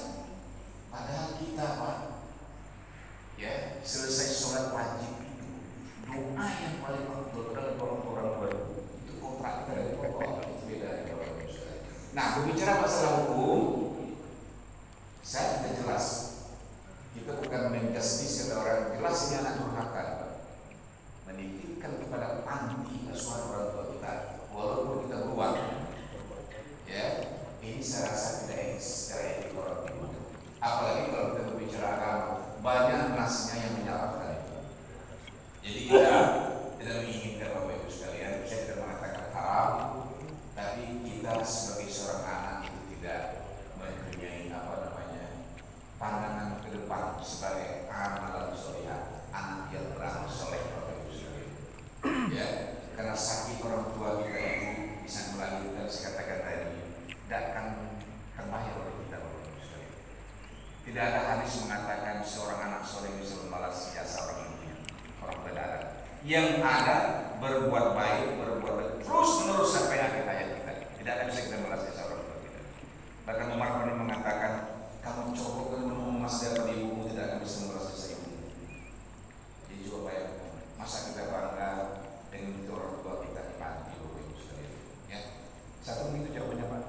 Padahal kita Pak, ya selesai sholat wajib itu doa yang paling makbul adalah orang baru. Itu kontrak kita dari pokok itu beda dari orang Muslim. Nah, berbicara masalah hukum, saya tidak jelas. Kita bukan menjustis kata orang, jelas ini anak durhaka. Menitipkan kepada panti asuhan orang tua kita, walaupun kita beruang, ya ini saya rasa tidak etis secara etik orang tua. Apalagi kalau kita berbicara agama, banyak nasnya yang menyalahkan itu. Jadi kita tidak menginginkan Bapak Ibu sekalian, saya tidak mengatakan haram, tapi kita sebagai seorang anak itu tidak mempunyai pandangan ke depan sebagai anak soleh, anak yang beramal soleh Bapak Ibu sekalian. Ya, karena sakit orang tua kita itu bisa melahirkan kata-kata tadi tidak akan terbayar oleh kita Bapak Ibu sekalian. Tidak ada hadis mengatakan seorang anak soleh bisa membalas jasa orang ini, orang berdarah. Yang ada berbuat baik terus menerus sampai akhir hayat kita. Tidak akan bisa kita membalas jasa orang tua kita. Bahkan Umar pernah mengatakan, kamu coba menunggu emas dari ibumu tidak akan bisa membalas jasa ibumu. Jadi coba bayangkan, masa kita bangga dengan itu orang tua kita di panti Bapak Ibu sekalian. Ya, 1 menit itu jawabannya Pak.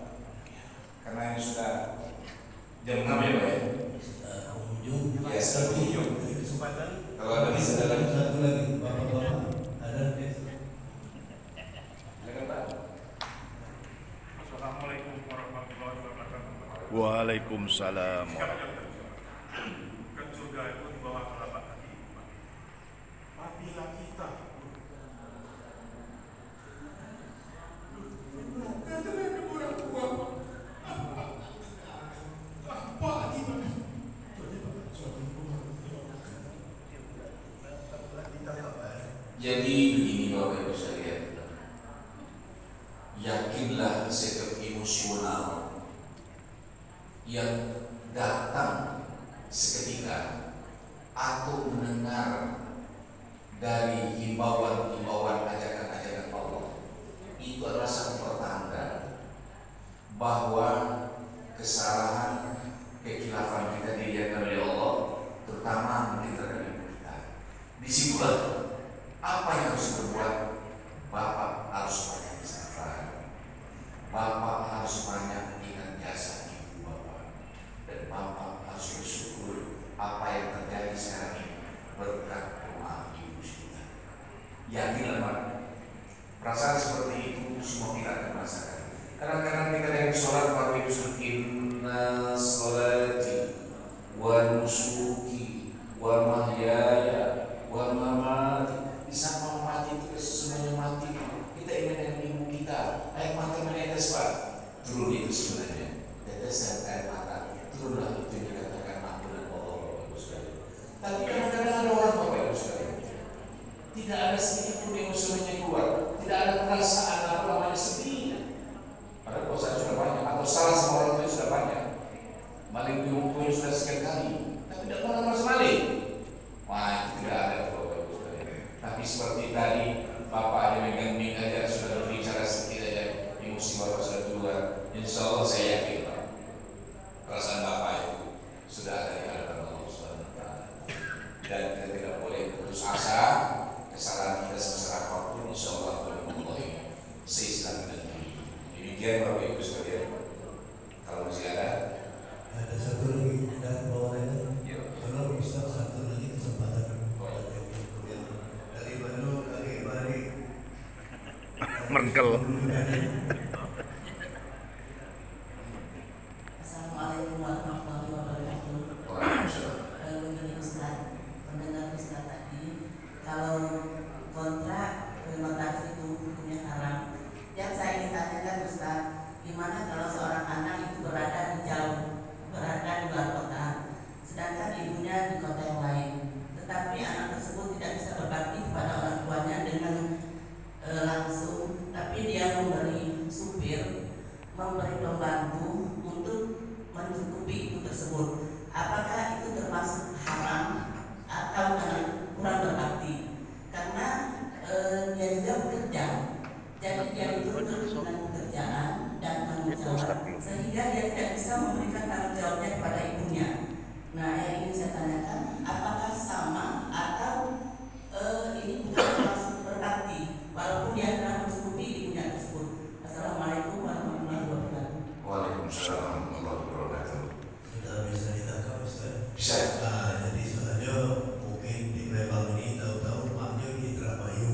Karena ini sudah jam 6 ya Pak ya. Pengunjung. Ya, pengunjung. Kesempatan. Kalau ada bisa dalam satu lagi, bapak-bapak ada. Silakan Pak. Assalamualaikum warahmatullahi wabarakatuh. Waalaikumsalam. Kan surga itu di bawah telapak kaki. Apabila kita jadi begini Bapak Ibu sekalian, yakinlah sikap emosional yang datang seketika atau mendengar dari himbauan ajakan-ajakan Allah itu adalah satu pertanda bahwa kesalahan kekhilafan kita dilihat oleh Allah, terutama menimpa dari kita. Disitulah apa yang harus berbuat. Bapak harus banyak istighfar, Bapak harus banyak ingat jasa ibu Bapak, dan Bapak harus bersyukur apa yang terjadi sekarang ini berkat doa ibu kita. Yakinlah Pak, perasaan seperti itu semua kita akan merasakan. Kadang-kadang kita dari sholat Bapak Ibu inna sholati wa nusuki wa mahyaya wa mamati. Di saat mau mati itu sesungguhnya mati, kita ingat dengan ibu kita. Air mata menetes Pak, turun itu sebenarnya tetesan air mata, turunlah itu yang dikatakan ampunan Allah Bapak Ibu sekalian. Tapi kadang-kadang ada orang Bapak Ibu sekalian, tidak ada sedikit pun emosinya keluar, tidak ada perasaan apa namanya sedih. Padahal dosa sudah banyak, atau salah sama orang tua sudah banyak, maling di orang tua sudah sekian kali, tapi tidak pernah merasa maling. Wah, itu tidak ada Bapak Ibu sekalian. Tapi seperti tadi Bapak ada megang mic aja sudah berbicara sedikit aja, emosi Bapak sudah keluar. Insya Allah saya yakin Pak, perasaan Bapak itu sudah ada di hadapan Allah SWT. Dan kita tidak boleh putus asa. Kesalahan kita sebesar apapun, insya Allah boleh mengulangi seislam dan demikian Bapak Ibu sekalian. Kalau masih ada Satu lagi dan bawaannya. yuk. Kalau bisa satu lagi kesempatan dari Bandung kaki balik. Merengkel. Assalamualaikum warahmatullahi wabarakatuh. Waalaikumsalam. Begini Ustaz, mendengar Ustaz tadi, kalau kontrak notaris itu hukumnya haram. Yang saya ingin tanyakan Ustaz, gimana kalau seorang anak itu berada di luar kota, sedangkan ibunya di kota yang lain, tetapi anak tersebut tidak bisa berbakti kepada orang tuanya dengan langsung, tapi dia memberi supir, memberi pembantu untuk mencukupi ibu tersebut. Apakah itu termasuk haram atau kurang berbakti? Karena dia juga bekerja, Jadi dia dituntut dengan pekerjaan dan tanggung jawab, sehingga dia tidak bisa memberikan tanggung jawabnya kepada ibunya. Nah, yang ingin saya tanyakan, apakah sama atau ini bukan termasuk berbakti, walaupun dia telah mencukupi ibunya tersebut. Assalamualaikum warahmatullahi wabarakatuh. Waalaikumsalam warahmatullahi wabarakatuh. Sudah bisa ditangkap Ustaz? Bisa. Jadi soalnya mungkin di Palembang ini tahu-tahu maknya di Indramayu.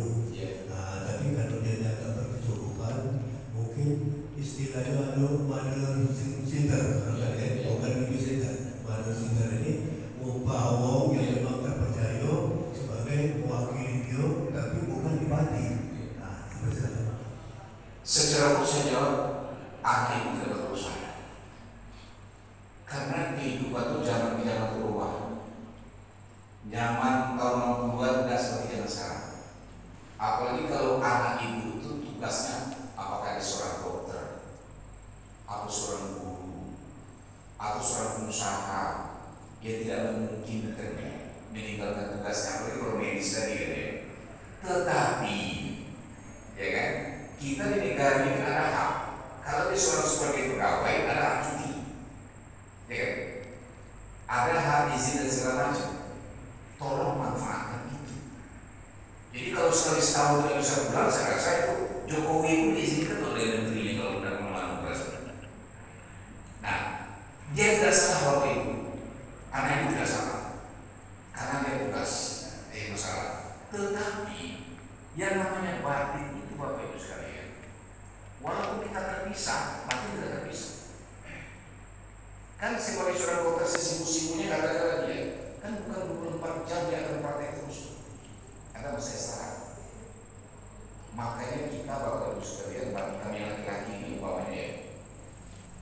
Tapi kalau dia agak berkecukupan, mungkin istilahnya mother sitter, bukan baby sitter. Mother sitter ini membawa yang memang terpercaya sebagai mewakili dia, tapi bukan dipati. Secara saya jawab, anak itu tidak berusaha. Karena kehidupan itu zaman berubah. Zaman tahun 60-an tidak seperti zaman sekarang. Apalagi kalau anak ibu itu tugasnya apakah dia seorang dokter, atau seorang guru, atau seorang pengusaha, dia tidak mungkin meninggalkan tugasnya. Apalagi kalau medis tadi kan ya. Tetapi, ya kan, kita di negara ini kan ada hak. Kalau dia seorang sebagai pegawai ada hak cuti, ya kan? Ada hak izin dan segala macam. Tolong manfaatkan itu. Jadi kalau sekali setahun tidak bisa pulang, saya rasa itu Jokowi pun diizinkan oleh menterinya kalau sudah mengalami presiden. Nah, dia tidak salah Bapak Ibu, anak itu tidak salah, karena dia tugas masalah. Tetapi yang namanya batin itu Bapak Ibu sekalian, walaupun kita terpisah, batin tidak terpisah. Kan sebagai seorang dokter sesibuk-sibuknya kata-kata dia, kan bukan 24 jam dia akan praktek terus. Ada masa istirahat. Makanya kita Bapak Ibu sekalian, bagi kami laki-laki ini umpamanya ya,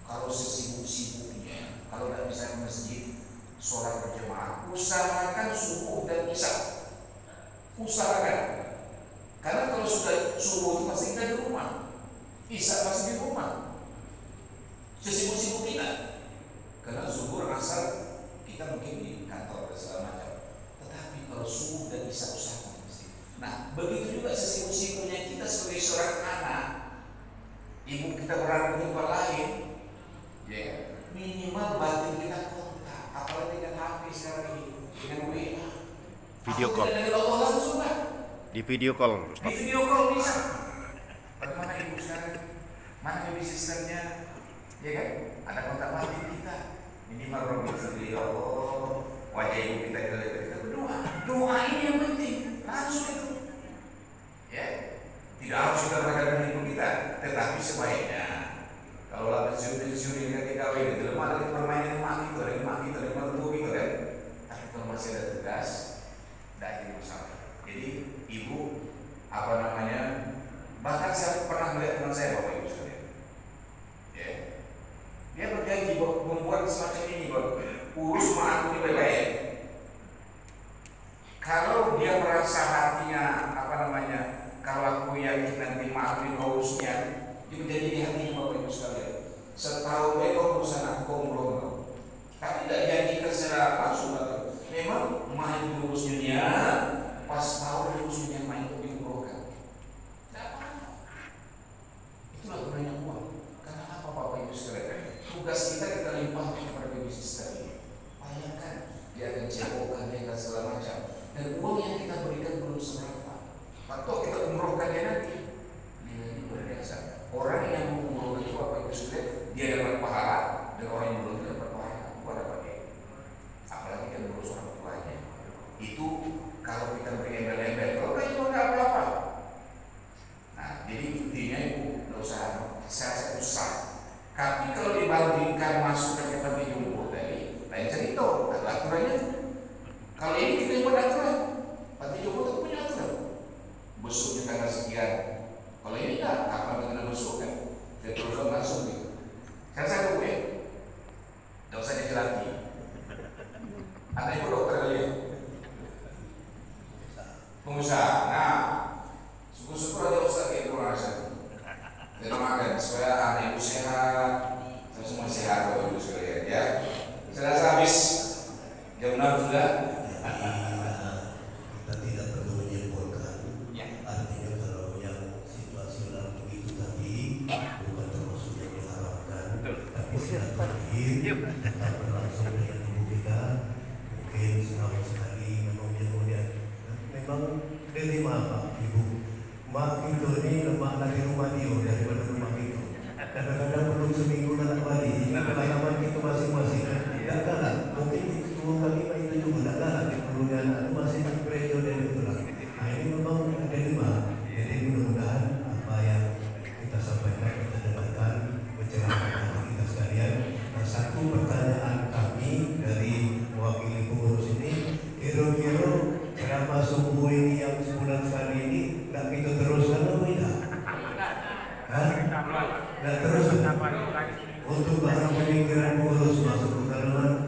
kalau sesibuk-sibuknya, kalau tidak bisa ke masjid, sholat berjamaah, usahakan subuh dan isya. Usahakan. Karena kalau sudah subuh itu pasti kita di rumah, isya pasti di rumah. Sesibuk-sibuk kita. Karena zuhur asar kita mungkin di kantor dan segala macam. Tetapi kalau subuh dan isya usahakan. Nah, begitu juga sesibuk-sibuknya kita sebagai seorang anak, ibu kita berada di tempat lain, ya minimal batin kita kontak, apalagi dengan HP sekarang ini, dengan WA, video call. Dengan Allah langsung kan? Di video call, Ustaz. Di video call bisa. Bagaimana ibu sekarang? Mana baby sisternya? Ya kan? Ada kontak batin kita. Minimal Robin sendiri, ya Allah, wajah ibu kita berdoa. Doa ini yang penting. Langsung itu. Ya, tidak harus kita berkata ibu kita, tetapi sebaiknya kalau ada juri dengan TKW itu lemah dari permainan rumah itu, dari rumah kita, dari rumah gitu kan. Tapi kalau masih ada tugas, tidak ada masalah. Jadi ibu apa namanya? Bahkan saya pernah melihat teman saya Bapak Ibu sekalian. Ya, dia berjanji membuat semacam ini, urus rumah aku ini baik-baik. Kalau dia merasa hatinya apa namanya, kalau aku yakin nanti maafin urusnya, itu jadi di hatinya Bapak Ibu sekalian. Setahu kau urusan aku belum, tapi tidak janjikan secara langsung. Memang main urusnya, pas tahu urusnya main diumrohkan. Tidak apa-apa. Itulah gunanya uang. Karena apa Bapak Ibu sekalian? Tugas kita limpahkan kepada baby sister ini. Bayangkan dia akan cebokkan, dia akan segala macam. Dan uang yang kita berikan belum seberapa. Atau kita umrohkan dia nanti. Ini berbiasa. Orang yang mengumrohkan itu Bapak Ibu sekalian, dia dapat pahala, dan orang yang belum dapat pahala, bukan dapat dia. Apalagi dia mengurus orang tuanya. Itu kalau kita beri embel-embel, kalau itu tidak apa-apa. Nah, jadi intinya ibu tidak usah saya usah. Tapi kalau dibandingkan masuk ke panti jompo tadi, lain cerita, ada aturannya. Kalau ini kita buat aturan, panti jompo itu punya aturan. Besuknya tanggal sekian. Kalau ini tak, kapan kita besuk kan? Dia terus langsung gitu. Kan saya tahu ya, tidak usah jadi lagi. Ada ibu dokter kali ya, pengusaha. Nah, syukur-syukur aja Ustaz kayak kurang asal. Kita makan supaya anak ibu sehat, semua sehat Bapak Ibu sekalian ya. silaturahim tetap berlangsung dengan tubuh kita. Mungkin setahun sekali memang kemudian memang diterima Pak Ibu. Mak itu ini lemak lagi rumah dia daripada rumah itu. Kadang-kadang belum seminggu nak balik. Ini pengalaman kita masing-masing. Tak kalah. Mungkin itu 2 kali itu juga tak kalah. Perlunya anak masih gereja dan itulah. Ini memang diterima. Jadi mudah-mudahan apa yang kita sampaikan kita dengarkan mencerahkan hati kita sekalian. Nah, satu pertanyaan kami dari mewakili pengurus ini, kira-kira ceramah subuh ini yang sebulan sekali ini nggak kita teruskan atau tidak? Nggak terus untuk barang pemikiran pengurus masuk ke dalam